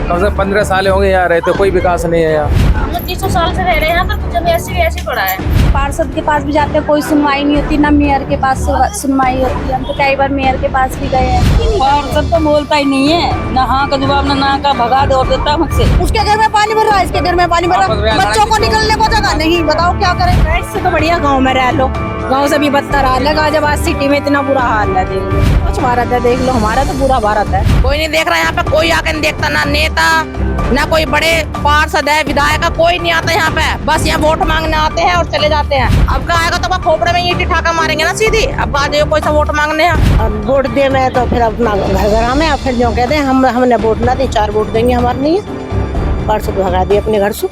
कम से कम 15 साल हो गए यहाँ रहते, कोई विकास नहीं है यहाँ। हम लोग 300 साल से रह रहे हैं यहाँ पर, कुछ अभी ऐसे पड़ा है। पार्षद के पास भी जाते हैं, कोई सुनवाई नहीं होती, ना मेयर के पास सुनवाई होती है। हम तो कई बार मेयर के पास भी गए हैं। पार्षद तो बोलता ही नहीं है, ना हाँ का जवाब ना का, भगा दे और देता मुझसे। उसके घर में पानी भर रहा है, इसके घर में पानी भर रहा है, बच्चों को निकलने को जगह नहीं। बताओ क्या करें। इससे तो बढ़िया गांव में रह लो, गांव से भी बदतर हाल है। गाजियाबाद सिटी में इतना बुरा हाल है, देख लो कुछ भारत है, देख लो हमारा तो पूरा भारत है। कोई नहीं देख रहा यहाँ पे, कोई आके नहीं देखता, ना नेता ना कोई बड़े पार्षद है, विधायक, कोई नहीं आता यहाँ पे। बस यहाँ वोट मांगने आते हैं और चले जाते हैं। अब का आएगा तो खोपड़े में ईंट ठाका मारेंगे ना सीधी। अब आ जाइए कोई सा वोट मांगने हैं और वोट दे में तो फिर अपना घर हमें, फिर जो कहते हैं हमने वोट ना दी, 4 वोट देंगे हमारे नहीं है। पार्षद भगा दिए अपने घर से,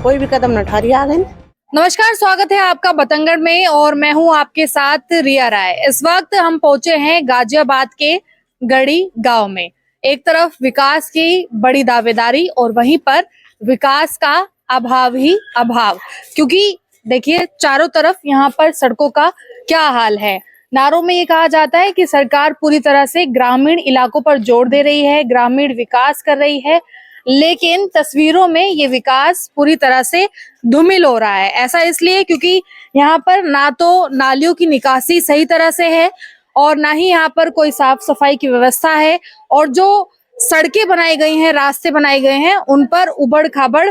कोई भी कदम न उठा रही आ गए। नमस्कार, स्वागत है आपका बतंगड़ में और मैं हूं आपके साथ रिया राय। इस वक्त हम पहुंचे हैं गाजियाबाद के गढ़ी गांव में। एक तरफ विकास की बड़ी दावेदारी और वहीं पर विकास का अभाव ही अभाव, क्योंकि देखिए चारों तरफ यहाँ पर सड़कों का क्या हाल है। नारों में ये कहा जाता है कि सरकार पूरी तरह से ग्रामीण इलाकों पर जोर दे रही है, ग्रामीण विकास कर रही है, लेकिन तस्वीरों में ये विकास पूरी तरह से धूमिल हो रहा है। ऐसा इसलिए क्योंकि यहाँ पर ना तो नालियों की निकासी सही तरह से है और ना ही यहाँ पर कोई साफ सफाई की व्यवस्था है, और जो सड़कें बनाई गई हैं, रास्ते बनाए गए हैं, उन पर उबड़ खाबड़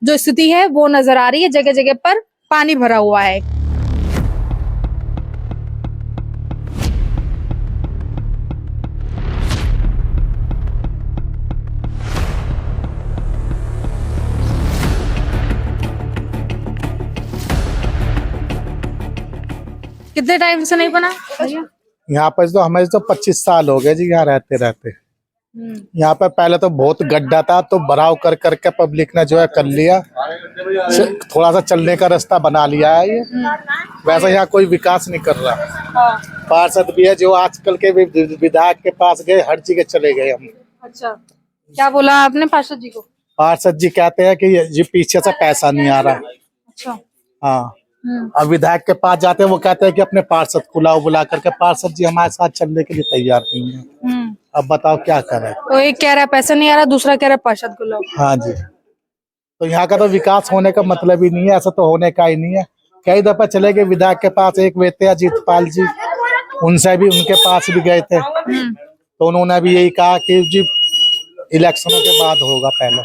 जो स्थिति है वो नजर आ रही है। जगह जगह पर पानी भरा हुआ है। कितने टाइम से नहीं बना भैया? यहाँ पर तो हमें तो 25 साल हो गए जी यहाँ रहते रहते। यहाँ पर पहले तो बहुत गड्ढा था, तो भराव कर करके पब्लिक ने जो है कर लिया, थोड़ा सा चलने का रास्ता बना लिया है ये। वैसे यहाँ कोई विकास नहीं कर रहा। पार्षद भी है जो आजकल के विधायक के पास गए, हर जगह चले गए हम। अच्छा, क्या बोला आपने पार्षद जी को? पार्षद जी कहते हैं कि ये पीछे से पैसा नहीं आ रहा। अच्छा, हाँ। अब विधायक के पास जाते हैं, वो कहते हैं कि अपने पार्षद बुला करके। पार्षद जी हमारे साथ चलने के लिए तैयार नहीं है। अब बताओ क्या करें। तो एक कह रहा है पैसा नहीं आ रहा, दूसरा कह रहा है पार्षद को लाओ। हाँ जी, तो यहाँ का तो विकास होने का मतलब ही नहीं है, ऐसा तो होने का ही नहीं है। कई दफा चले गए विधायक के पास, एक वेते अजीतपाल जी, उनसे भी उनके पास भी गए थे, तो उन्होंने भी यही कहा कि जी इलेक्शनों के बाद होगा, पहले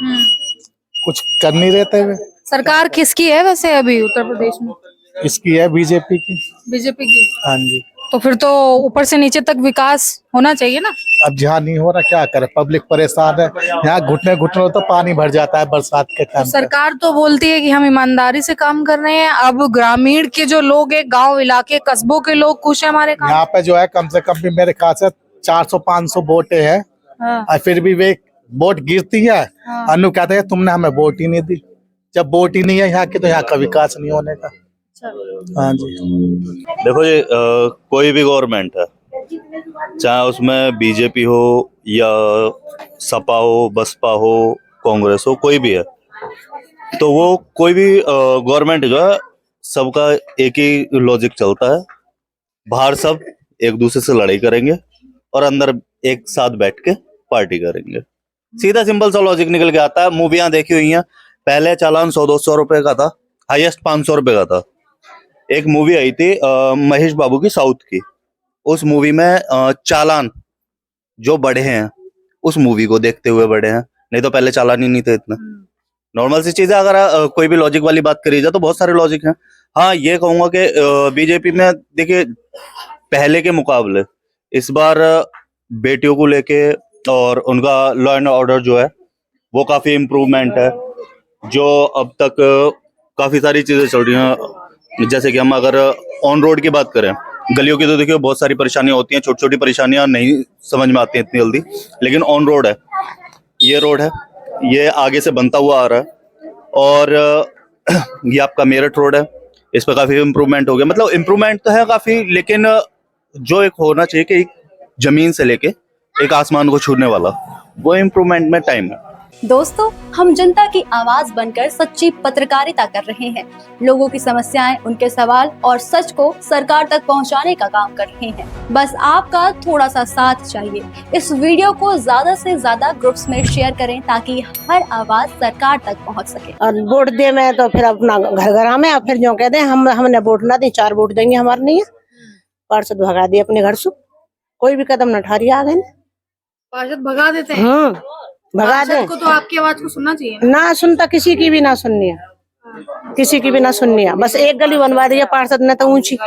कुछ कर नहीं रहते हुए। सरकार किसकी है वैसे अभी उत्तर प्रदेश में? इसकी है बीजेपी की। बीजेपी की। हाँ जी, तो फिर तो ऊपर से नीचे तक विकास होना चाहिए ना। अब जहाँ नहीं हो रहा क्या करे, पब्लिक परेशान है। यहाँ घुटने घुटने तो पानी भर जाता है बरसात के टाइम। तो सरकार तो बोलती है कि हम ईमानदारी से काम कर रहे हैं। अब ग्रामीण के जो लोग हैं, गांव इलाके कस्बों के लोग खुश है हमारे काम। यहाँ पे जो है कम से कम भी मेरे ख्याल से 400-500 वोटें हैं। हाँ। और फिर भी वे वोट गिरती है। अनु कहते हैं तुमने हमें वोट ही नहीं दी। जब वोट ही नहीं है यहाँ की, तो यहाँ का विकास नहीं होने का। हाँ जी, देखो ये कोई भी गवर्नमेंट है, चाहे उसमें बीजेपी हो या सपा हो, बसपा हो, कांग्रेस हो, कोई भी है, तो वो कोई भी गवर्नमेंट जो है, सबका एक ही लॉजिक चलता है। बाहर सब एक दूसरे से लड़ाई करेंगे और अंदर एक साथ बैठ के पार्टी करेंगे। सीधा सिंपल सा लॉजिक निकल के आता है। मूवियां देखी हुई हैं, पहले चालान 100-200 रुपए का था, हाईएस्ट 500 रुपए का था। एक मूवी आई थी महेश बाबू की, साउथ की। उस मूवी में चालान जो बढ़े हैं, उस मूवी को देखते हुए बढ़े हैं, नहीं तो पहले चालान ही नहीं थे इतना। नॉर्मल सी चीज है। अगर कोई भी लॉजिक वाली बात करी जाए तो बहुत सारे लॉजिक हैं। हाँ, ये कहूंगा कि बीजेपी में देखिए पहले के मुकाबले इस बार बेटियों को लेके और उनका लॉ एंड ऑर्डर जो है वो काफी इम्प्रूवमेंट है। जो अब तक काफी सारी चीजें चल रही हैं, जैसे कि हम अगर ऑन रोड की बात करें, गलियों की तो देखिए बहुत सारी परेशानियां होती हैं, छोटी छोटी परेशानियां नहीं समझ में आती हैं इतनी जल्दी, लेकिन ऑन रोड है, ये रोड है, ये आगे से बनता हुआ आ रहा है। और ये आपका मेरठ रोड है, इस पर काफी इम्प्रूवमेंट हो गया। मतलब इम्प्रूवमेंट तो है काफी, लेकिन जो एक होना चाहिए कि एक जमीन से लेके एक आसमान को छूने वाला, वो इम्प्रूवमेंट में टाइम है। दोस्तों, हम जनता की आवाज बनकर सच्ची पत्रकारिता कर रहे हैं। लोगों की समस्याएं, उनके सवाल और सच को सरकार तक पहुंचाने का काम कर रहे हैं। बस आपका थोड़ा सा साथ चाहिए। इस वीडियो को ज्यादा से ज्यादा ग्रुप्स में शेयर करें ताकि हर आवाज सरकार तक पहुंच सके। और वोट दे में तो फिर अपना घर घर में, फिर जो कहते हैं हमने वोट ना दी, 4 वोट देंगे हमारे नहीं है। पार्षद भगा दिए अपने घर से, कोई भी कदम न उठा रही आगे। पार्षद भगा देते हैं। भगा दे को तो आपकी आवाज को सुनना चाहिए ना, सुनता किसी की भी ना सुननी है, किसी की भी ना सुननी है। बस एक गली बनवा दी है पार्षद ने तो ऊंची,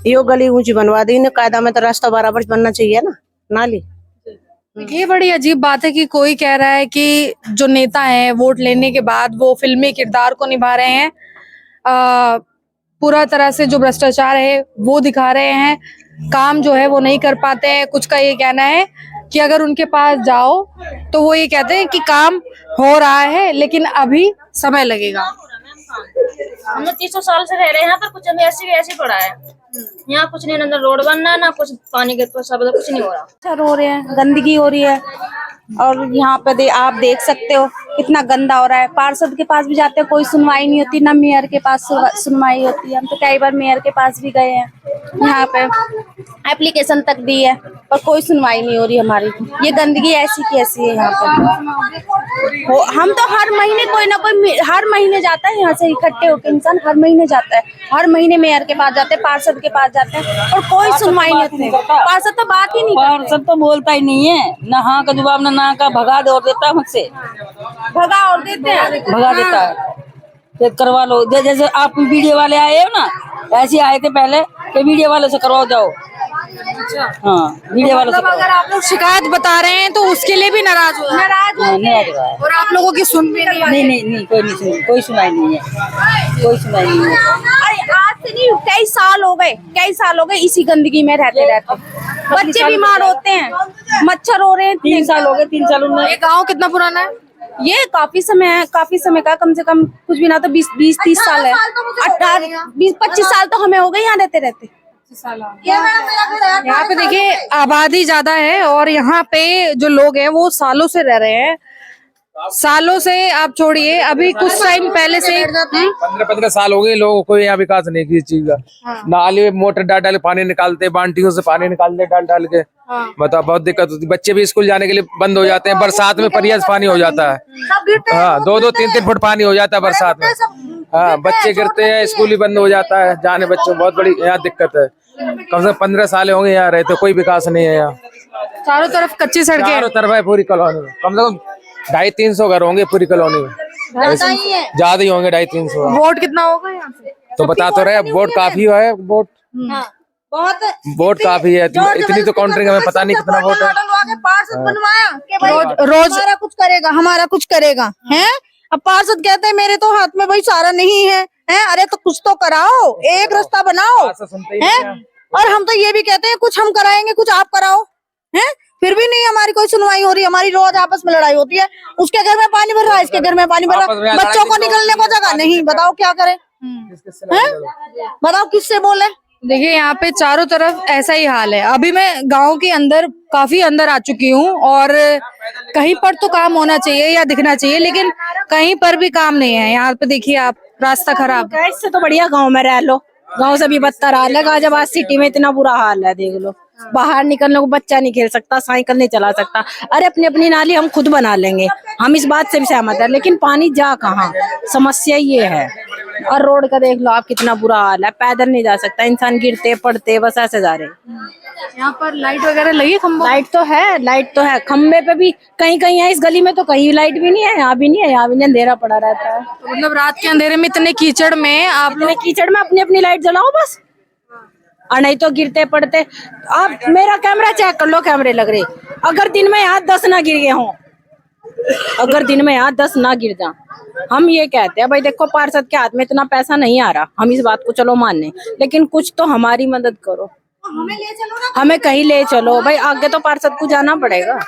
यो गली ऊंची बनवा दी ने। कायदा में तो रास्ता बराबर बनना चाहिए ना, नाली। ये बड़ी अजीब बात है कि कोई कह रहा है कि जो नेता हैं वोट लेने के बाद वो फिल्मी किरदार को निभा रहे हैं, पूरा तरह से जो भ्रष्टाचार है वो दिखा रहे हैं, काम जो है वो नहीं कर पाते हैं। कुछ का ये कहना है कि अगर उनके पास जाओ तो वो ये कहते हैं कि काम हो रहा है लेकिन अभी समय लगेगा। हम लोग 300 साल से रह रहे हैं यहाँ पर, कुछ हमें ऐसे पड़ा है। यहाँ कुछ नहीं, ना रोड बनना, ना कुछ पानी के कुछ नहीं हो रहा। मच्छर हो रहे हैं, गंदगी हो रही है, और यहाँ पे आप देख सकते हो कितना गंदा हो रहा है। पार्षद के पास भी जाते हैं, कोई सुनवाई नहीं होती, ना मेयर के पास सुनवाई होती है। हम तो कई बार मेयर के पास भी गए हैं, यहाँ पे एप्लीकेशन तक दी है और कोई सुनवाई नहीं हो रही हमारी। ये गंदगी ऐसी की ऐसी है यहाँ पे। हम तो हर महीने कोई ना कोई हर महीने जाता है, यहाँ से इकट्ठे होकर इंसान हर महीने जाता है। हर महीने मेयर के पास जाते हैं, पार्षद के पास जाते हैं और कोई सुनवाई नहीं होती। पार्षद तो बात ही नहीं, पार्षद तो बोलता ही नहीं है, ना हाँ का जवाब ना का, भगा दे और देता है मुझसे, भगा और देते हैं, भगा देता है। तो करवा लो, जैसे आप वीडियो वाले आए हो ना, ऐसे आए थे पहले कि वीडियो वाले से करवाओ जाओ। हाँ, वीडियो वाले से अगर आप लोग शिकायत बता रहे हैं तो उसके लिए भी नाराज हो और आप लोगों की सुन भी नहीं, कोई सुनाई नहीं है, कोई सुनाई नहीं है। अरे आज से नहीं, कई साल हो गए इसी गंदगी में रहते। बच्चे बीमार होते हैं, मच्छर हो रहे हैं। 3 साल हो गए, 3 साल में। ये गाँव कितना पुराना है? ये काफी समय का, कम से कम कुछ भी ना तो 20-30 साल है। 18-20-25 साल तो हमें हो गए यहाँ रहते। यहाँ पे देखिए आबादी ज्यादा है और यहाँ पे जो लोग हैं वो सालों से रह रहे हैं। सालों से आप छोड़िए, अभी कुछ टाइम पहले से 15 साल हो गए, लोगों को यहाँ विकास नहीं किया चीज का। नाली में मोटर डाल पानी निकालते, बाल्टियों से पानी निकालते डाल के। बताओ, बहुत दिक्कत होती है। बच्चे भी स्कूल जाने के लिए बंद हो जाते हैं, बरसात में परियास पानी हो जाता है। हाँ, 2-2, 3-3 फुट पानी हो जाता है बरसात में। हाँ, बच्चे गिरते हैं, स्कूल ही बंद हो जाता है, जाने बच्चों बहुत बड़ी यहाँ दिक्कत है। कम से कम 15 साल होंगे यहाँ रहते, कोई विकास नहीं है यहाँ। चारों तरफ कच्ची सड़कें, चारों तरफ है पूरी कॉलोनी में। कम से कम 250-300 घर होंगे पूरी कॉलोनी में, ज्यादा ही होंगे 250-300। वोट कितना होगा यहाँ से? तो बता तो रहे, वोट काफी है, वोट काफी है। इतनी तो काउंटरिंग हमें पता नहीं कितना वोट है। रोज हमारा कुछ करेगा है। अब पार्षद कहते हैं मेरे तो हाथ में भाई सारा नहीं है, अरे तो कुछ तो कराओ, एक रास्ता बनाओ है। और हम तो ये भी कहते हैं कुछ हम कराएंगे, कुछ आप कराओ है, फिर भी नहीं हमारी कोई सुनवाई हो रही। हमारी रोज आपस में लड़ाई होती है, उसके घर में पानी भर रहा है, इसके घर में पानी भर रहा है, बच्चों को निकलने को जगह नहीं। बताओ क्या करे, बताओ किससे बोले। देखिए यहाँ पे चारों तरफ ऐसा ही हाल है। अभी मैं गांव के अंदर काफी अंदर आ चुकी हूँ और कहीं पर तो काम होना चाहिए या दिखना चाहिए, लेकिन कहीं पर भी काम नहीं है। यहाँ पे देखिए आप, रास्ता खराब। इससे तो बढ़िया गांव में रह लो, गांव से भी बदतर हाल है। गाजियाबाद सिटी में इतना बुरा हाल है, देख लो। बाहर निकलने को बच्चा नहीं खेल सकता, साइकिल नहीं चला सकता। अरे अपनी अपनी नाली हम खुद बना लेंगे, हम इस बात से भी सहमत है, लेकिन पानी जा कहाँ, समस्या ये है। और रोड का देख लो आप, कितना बुरा हाल है, पैदल नहीं जा सकता इंसान, गिरते पड़ते बस ऐसे जा रहे। यहाँ पर लाइट वगैरह लगी, खंबा? लाइट तो है, खम्बे पे भी कहीं कहीं है, इस गली में तो कहीं लाइट भी नहीं है, यहाँ भी नहीं है, यहाँ भी अंधेरा पड़ा रहता है। तो मतलब रात के अंधेरे में इतने कीचड़ में आप लोग कीचड़ में अपनी अपनी लाइट जलाओ बस, और नहीं तो गिरते पड़ते। आप मेरा कैमरा चेक कर लो, कैमरे लग रहे। अगर दिन में यहाँ 10 ना गिर गए हों, अगर दिन में यहाँ 10 ना गिर जा, हम ये कहते हैं भाई देखो पार्षद के हाथ में इतना पैसा नहीं आ रहा, हम इस बात को चलो मानने, लेकिन कुछ तो हमारी मदद करो, हमें कहीं ले चलो भाई, आगे तो पार्षद को जाना पड़ेगा।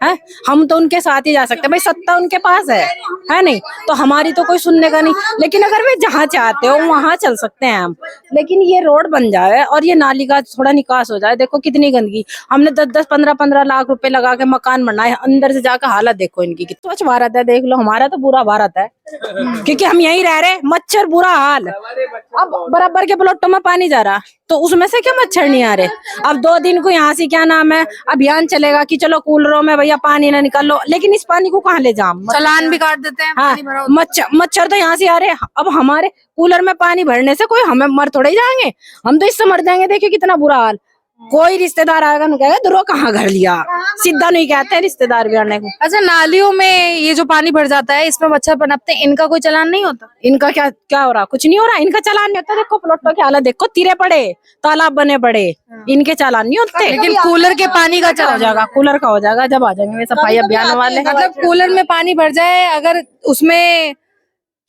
है। हम तो उनके साथ ही जा सकते हैं भाई, सत्ता उनके पास है नहीं, तो हमारी तो कोई सुनने का नहीं। लेकिन अगर वे जहाँ चाहते हो वहां चल सकते हैं हम। लेकिन ये रोड बन जाए और ये नाली का थोड़ा निकास हो जाए। देखो कितनी गंदगी, हमने 10-10 15-15 लाख रुपए लगा के मकान बनाए, अंदर से जाकर हालत देखो इनकी। स्वच्छ भारत है, देख लो, हमारा तो बुरा भारत है क्योंकि हम यहीं रह रहे। मच्छर बुरा हाल, अब बराबर के प्लॉटों में पानी जा रहा तो उसमें से क्या मच्छर नहीं आ रहे। अब 2 दिन को यहाँ से क्या नाम है अभियान चलेगा कि चलो कूलरों में भैया पानी ना निकालो, लेकिन इस पानी को कहाँ ले जाम, चालान भी काट देते हैं। हाँ, मच्छर तो यहाँ से आ रहे। अब हमारे कूलर में पानी भरने से कोई हमें मर थोड़े ही जाएंगे, हम तो इससे मर जाएंगे। देखिए कितना बुरा हाल। कोई रिश्तेदार आएगा नहीं कहेगा दुरो कहाँ घर लिया, सीधा नहीं कहते हैं रिश्तेदार भी आने को। अच्छा, नालियों में ये जो पानी भर जाता है इसमें मच्छर पनपते हैं, इनका कोई चालान नहीं होता? इनका क्या हो रहा, कुछ नहीं हो रहा, इनका चालान नहीं होता। देखो प्लॉटों की हालत देखो, तिरे पड़े, तालाब बने पड़े, इनके चालान नहीं होते। लेकिन कूलर के पानी का हो जाएगा, कूलर का हो जाएगा जब आ जाएंगे सफाई अभियान वाले। मतलब कूलर में पानी भर जाए, अगर उसमें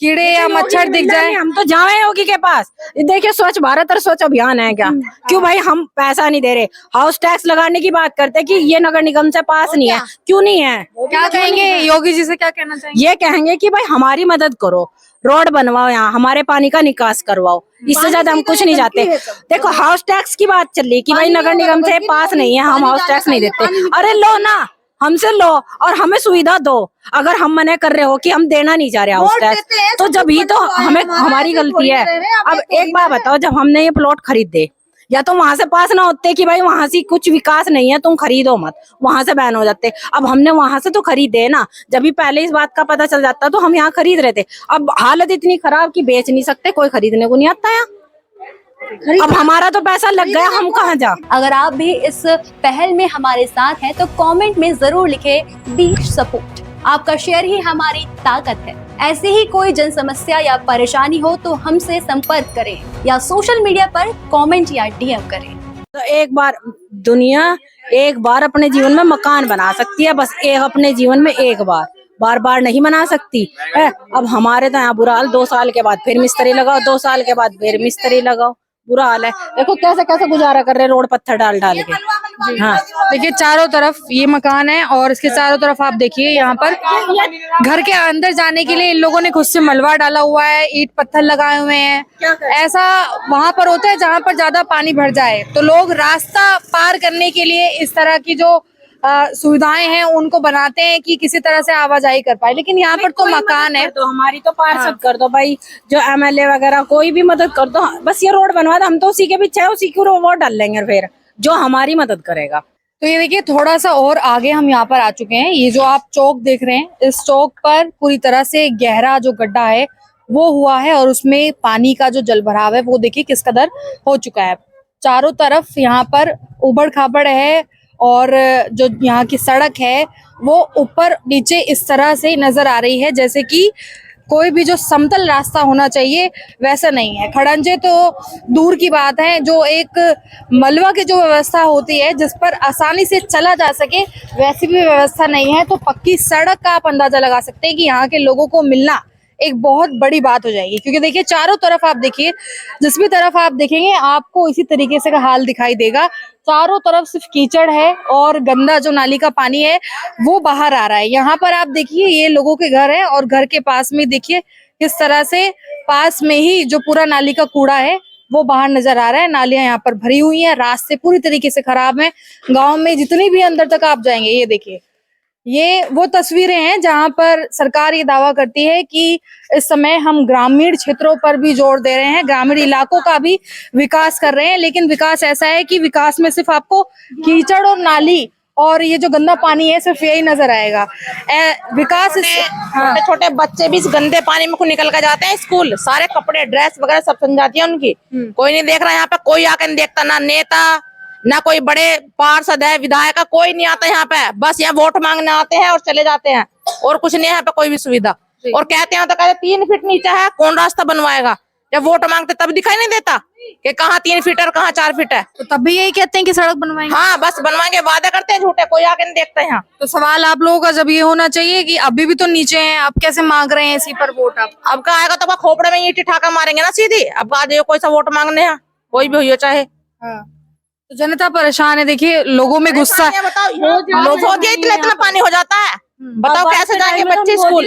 कीड़े या मच्छर दिख जाए, हम तो जावे योगी के पास। देखिए स्वच्छ भारत और स्वच्छ अभियान है क्या? क्यों भाई हम पैसा नहीं दे रहे? हाउस टैक्स लगाने की बात करते हैं कि ये नगर निगम से पास नहीं है, क्यों नहीं है? क्या कहेंगे योगी जी से, क्या कहना चाहेंगे? ये कहेंगे कि भाई हमारी मदद करो, रोड बनवाओ, यहाँ हमारे पानी का निकास करवाओ, इससे ज्यादा हम कुछ नहीं चाहते। देखो हाउस टैक्स की बात चल रही कि भाई नगर निगम से पास नहीं है, हम हाउस टैक्स नहीं देते। अरे लो ना, हमसे लो और हमें सुविधा दो। अगर हम मना कर रहे हो कि हम देना नहीं चाह रहे हाउस टैक्स, तो जब ही तो हमें हमारी गलती है। अब एक बात बताओ, जब हमने ये प्लॉट खरीदे या तो वहां से पास ना होते कि भाई वहां से कुछ विकास नहीं है तुम खरीदो मत, वहां से बैन हो जाते। अब हमने वहां से तो खरीदे ना, जब भी पहले इस बात का पता चल जाता तो हम यहाँ खरीद रहे थे। अब हालत इतनी खराब कि बेच नहीं सकते, कोई खरीदने को नहीं आता है। अब हमारा तो पैसा लग गया, हम कहाँ जा। अगर आप भी इस पहल में हमारे साथ हैं तो कमेंट में जरूर लिखें बी सपोर्ट। आपका शेयर ही हमारी ताकत है। ऐसे ही कोई जन समस्या या परेशानी हो तो हमसे संपर्क करें या सोशल मीडिया पर कमेंट या डीएम करें। तो एक बार दुनिया एक बार अपने जीवन में मकान बना सकती है, बस एक अपने जीवन में एक बार, बार बार नहीं बना सकती है। अब हमारे तो यहाँ बुरा हाल, 2 साल के बाद फिर मिस्त्री लगाओ, 2 साल के बाद फिर मिस्त्री लगाओ, बुरा हाल है। देखो कैसे कैसे गुजारा कर रहे, रोड पत्थर डाल डाल के। हाँ, देखिए चारों तरफ ये मकान है और इसके चारों तरफ आप देखिए यहाँ पर घर के अंदर जाने के लिए इन लोगों ने खुद से मलबा डाला हुआ है, ईंट पत्थर लगाए हुए हैं। ऐसा वहां पर होता है जहाँ पर ज्यादा पानी भर जाए तो लोग रास्ता पार करने के लिए इस तरह की जो सुविधाएं हैं उनको बनाते हैं कि किसी तरह से आवाजाही कर पाए। लेकिन यहाँ पर तो मकान है, तो हमारी तो पार्षद कर दो भाई, जो एमएलए वगैरह कोई भी मदद कर दो, बस ये रोड बनवा दो, हम तो उसी के पीछे है, उसी को वोट डाल लेंगे फिर, जो हमारी मदद करेगा। तो ये देखिए थोड़ा सा और आगे हम यहाँ पर आ चुके हैं। ये जो आप चौक देख रहे हैं, इस चौक पर पूरी तरह से गहरा जो गड्ढा है वो हुआ है और उसमें पानी का जो जल भराव है वो देखिए किस कदर हो चुका है। चारों तरफ यहाँ पर उबड़ खाबड़ है और जो यहाँ की सड़क है वो ऊपर नीचे इस तरह से नजर आ रही है, जैसे कि कोई भी जो समतल रास्ता होना चाहिए वैसा नहीं है। खड़ंजे तो दूर की बात है, जो एक मलबा की जो व्यवस्था होती है जिस पर आसानी से चला जा सके वैसी भी व्यवस्था नहीं है। तो पक्की सड़क का आप अंदाजा लगा सकते हैं कि यहाँ के लोगों को मिलना एक बहुत बड़ी बात हो जाएगी। क्योंकि देखिए चारों तरफ आप देखिए, जिस भी तरफ आप देखेंगे आपको इसी तरीके से का हाल दिखाई देगा। चारों तरफ सिर्फ कीचड़ है और गंदा जो नाली का पानी है वो बाहर आ रहा है। यहाँ पर आप देखिए ये लोगों के घर है और घर के पास में देखिए किस तरह से पास में ही जो पूरा नाली का कूड़ा है वो बाहर नजर आ रहा है। नालियां यहाँ पर भरी हुई हैं, रास्ते पूरी तरीके से खराब हैं। गाँव में जितनी भी अंदर तक आप जाएंगे, ये देखिए ये वो तस्वीरें हैं जहां पर सरकार ये दावा करती है कि इस समय हम ग्रामीण क्षेत्रों पर भी जोर दे रहे हैं, ग्रामीण इलाकों का भी विकास कर रहे हैं। लेकिन विकास ऐसा है कि विकास में सिर्फ आपको कीचड़ और नाली और ये जो गंदा पानी है सिर्फ यही नजर आएगा। विकास छोटे छोटे बच्चे भी इस गंदे पानी में निकल कर जाते हैं स्कूल, सारे कपड़े ड्रेस वगैरह सब सन जाती है उनकी। कोई नहीं देख रहा यहाँ पे, कोई आकर नहीं देखता, ना नेता ना कोई बड़े पार्षद है, विधायक का कोई नहीं आता यहाँ पे। बस यहाँ वोट मांगने आते हैं और चले जाते हैं और कुछ नहीं है यहाँ पे कोई भी सुविधा। और कहते हैं तो कहते 3 फीट नीचे है, कौन रास्ता बनवाएगा? जब वोट मांगते तब दिखाई नहीं देता कि कहाँ 3 फीट और कहाँ 4 फीट है। तो तब भी यही कहते हैं कि सड़क बनवाएंगे। हाँ बस बनवाएंगे, वादे करते हैं झूठे, कोई आके नहीं देखता यहाँ। तो सवाल आप लोगों का जब ये होना चाहिए कि अभी भी तो नीचे हैं, आप कैसे मांग रहे हैं इसी पर वोट? अब का आएगा तो खोपड़े में ईंट ठाका मारेंगे ना सीधी। अब आ जाइए कोई सा वोट मांगने हैं, कोई भी हो चाहे। तो जनता परेशान है। देखिए लोगों में गुस्सा है। लोग इतना पानी हो जाता है, बताओ कैसे जाएंगे बच्चे स्कूल।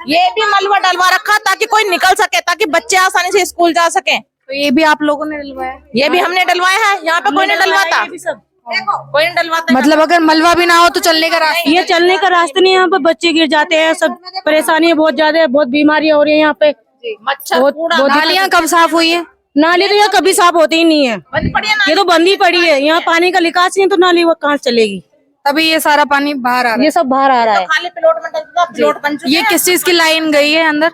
ये भी मलबा डलवा रखा ताकि कोई निकल सके, ताकि बच्चे आसानी से स्कूल जा सके। तो ये भी आप लोगों ने डलवाया? ये भी हमने डलवाया है, यहाँ पे कोई नहीं डलवाता, कोई नहीं डलवाता। मतलब अगर मलबा भी ना हो तो चलने का रास्ता, ये चलने का रास्ता नहीं, यहाँ पे बच्चे गिर जाते हैं, सब परेशानी बहुत ज्यादा है, बहुत बीमारियां हो रही है यहाँ पे। मच्छर नालियाँ कब साफ हुई है? नाली तो यहाँ कभी साफ होती ही नहीं है, बंद पड़ी है ये तो बंद ही पड़ी है। यहाँ पानी का निकास नहीं है तो नाली वो कहाँ चलेगी? तभी ये सारा पानी बाहर आ रहा है। ये सब बाहर आ रहा है। खाली प्लॉट में डलता, प्लॉट बन चुका है। ये किस चीज की लाइन गई है अंदर?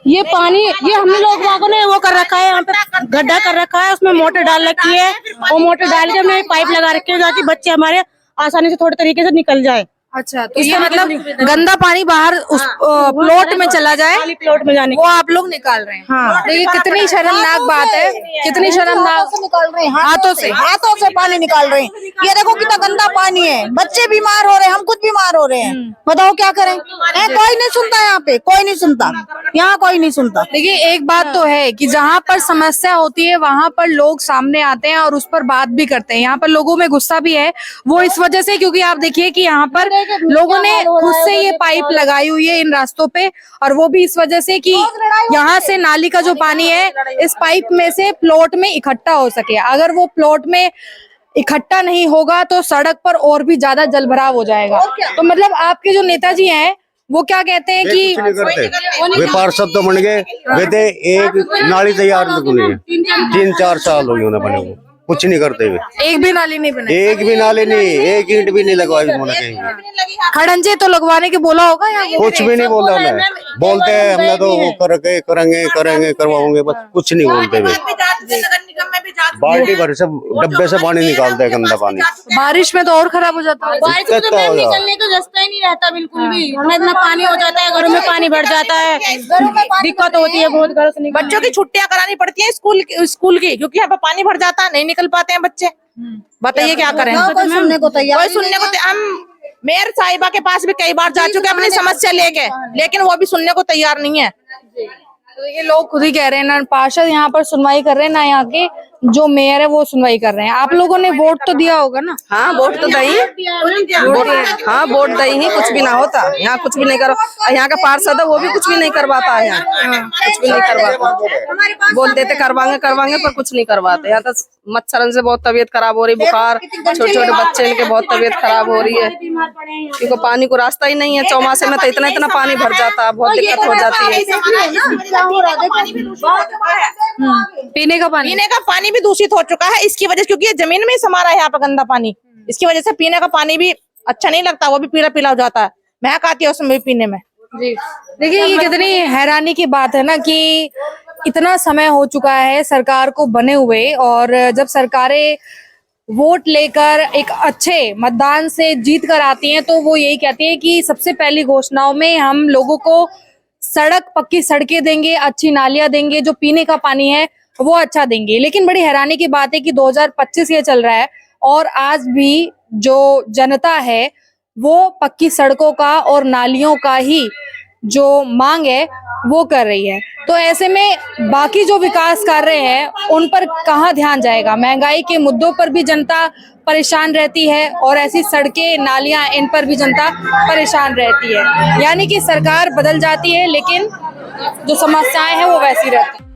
ये पानी ये हमने लोगों ने वो कर रखा है, यहाँ पे गड्ढा कर रखा है, उसमें मोटर डाल रखी है और मोटर डाल के हमने पाइप लगा रखे हैं ताकि बच्चे हमारे आसानी से थोड़े तरीके से निकल जाए। अच्छा, तो ये मतलब गंदा पानी बाहर उस प्लॉट में चला जाए, प्लॉट में जाने वो आप लोग निकाल रहे हैं। हाँ। देखिए कितनी शर्मनाक बात है, कितनी शर्मनाक। निकाल रहे हैं हाथों से पानी निकाल रहे हैं। ये देखो कितना गंदा पानी है, बच्चे बीमार हो रहे हैं, हम खुद बीमार हो रहे हैं। बताओ क्या करें? कोई नहीं सुनता, यहाँ पे कोई नहीं सुनता, यहाँ कोई नहीं सुनता। देखिए एक बात तो है कि जहाँ पर समस्या होती है वहाँ पर लोग सामने आते हैं और उस पर बात भी करते हैं। यहाँ पर लोगों में गुस्सा भी है, वो इस वजह से क्योंकि आप देखिए कि यहाँ पर लोगों ने खुद से ये पाइप लगाई हुई है इन रास्तों पे, और वो भी इस वजह से कि यहाँ से नाली का जो पानी है इस पाइप में से प्लॉट में इकट्ठा हो सके। अगर वो प्लॉट में इकट्ठा नहीं होगा तो सड़क पर और भी ज्यादा जलभराव हो जाएगा। तो मतलब आपके जो नेताजी हैं वो क्या कहते हैं कि वे पार्षद तो बन गए, वे थे एक नाली तैयार नहीं है, 3-4 साल हो गए उन्हें बने हुए, कुछ नहीं करते हुए। एक भी नाली नहीं बनाई, एक भी नाली नहीं, एक ईंट भी नहीं लगवाई उन्होंने कहीं। खड़ंजे तो लगवाने के बोला होगा यहाँ? कुछ भी नहीं बोला उन्हें, बोलते हैं हमने तो वो करके करेंगे करवाओगे, बस कुछ नहीं बोलते हुए। बाल्टी भर से डब्बे से पानी निकालते हैं, गंदा पानी। बारिश में तो और खराब हो जाता है। बारिश में तो मैम निकलने का रास्ता ही नहीं रहता बिल्कुल भी, इतना पानी हो जाता है, घरों में पानी भर जाता है, दिक्कत होती है बहुत घरों से। बच्चों की छुट्टियां करानी पड़ती है स्कूल की, क्योंकि यहाँ पे पानी भर जाता है, नहीं निकल पाते हैं बच्चे। बताइए क्या करें? कोई सुनने को तैयार हम मेयर साहिबा के पास भी कई बार जा चुके हैं अपनी समस्या लेके, लेकिन वो भी सुनने को तैयार नहीं है। तो ये लोग खुद ही कह रहे हैं, ना पार्षद यहाँ पर सुनवाई कर रहे हैं, ना यहाँ के जो मेयर है वो सुनवाई कर रहे हैं। आप लोगों ने वोट तो दिया होगा ना? हाँ वोट तो दही, हाँ वोट दही ही, कुछ भी ना होता यहाँ, कुछ भी नहीं करो। यहाँ का पार्षद है वो भी कुछ भी नहीं करवाता है, यहाँ कुछ भी नहीं करवाता। बोल देते करवाएंगे पर कुछ नहीं करवाते। यहाँ तो मच्छरन से बहुत तबीयत खराब हो रही, बुखार, छोटे छोटे बच्चे इनके बहुत तबीयत खराब हो रही है, क्योंकि पानी को रास्ता ही नहीं है। चौमासे में तो इतना पानी भर जाता है, बहुत दिक्कत हो जाती है। पीने का पानी भी दूषित हो चुका है इसकी वजह से, क्योंकि ये जमीन में ही समा रहा है यहाँ पे गंदा पानी। इसकी वजह से पीने का पानी भी अच्छा नहीं लगता, वो भी पीला पीला हो जाता है, महक आती है उसमें भी पीने में। जी देखिए ये कितनी हैरानी की बात है ना कि इतना समय हो चुका है सरकार को बने हुए, और जब सरकारें वोट लेकर एक अच्छे मतदान से जीत कर आती हैं तो वो यही कहती है कि सबसे पहली घोषणाओं में हम लोगों को पक्की सड़कें देंगे, अच्छी नालियां देंगे, जो पीने का पानी है वो अच्छा देंगे। लेकिन बड़ी हैरानी की बात है कि 2025 ये चल रहा है और आज भी जो जनता है वो पक्की सड़कों का और नालियों का ही जो मांग है वो कर रही है। तो ऐसे में बाकी जो विकास कार्य हैं उन पर कहाँ ध्यान जाएगा? महंगाई के मुद्दों पर भी जनता परेशान रहती है और ऐसी सड़कें, नालियां, इन पर भी जनता परेशान रहती है। यानी कि सरकार बदल जाती है लेकिन जो समस्याएं हैं वो वैसी रहती है।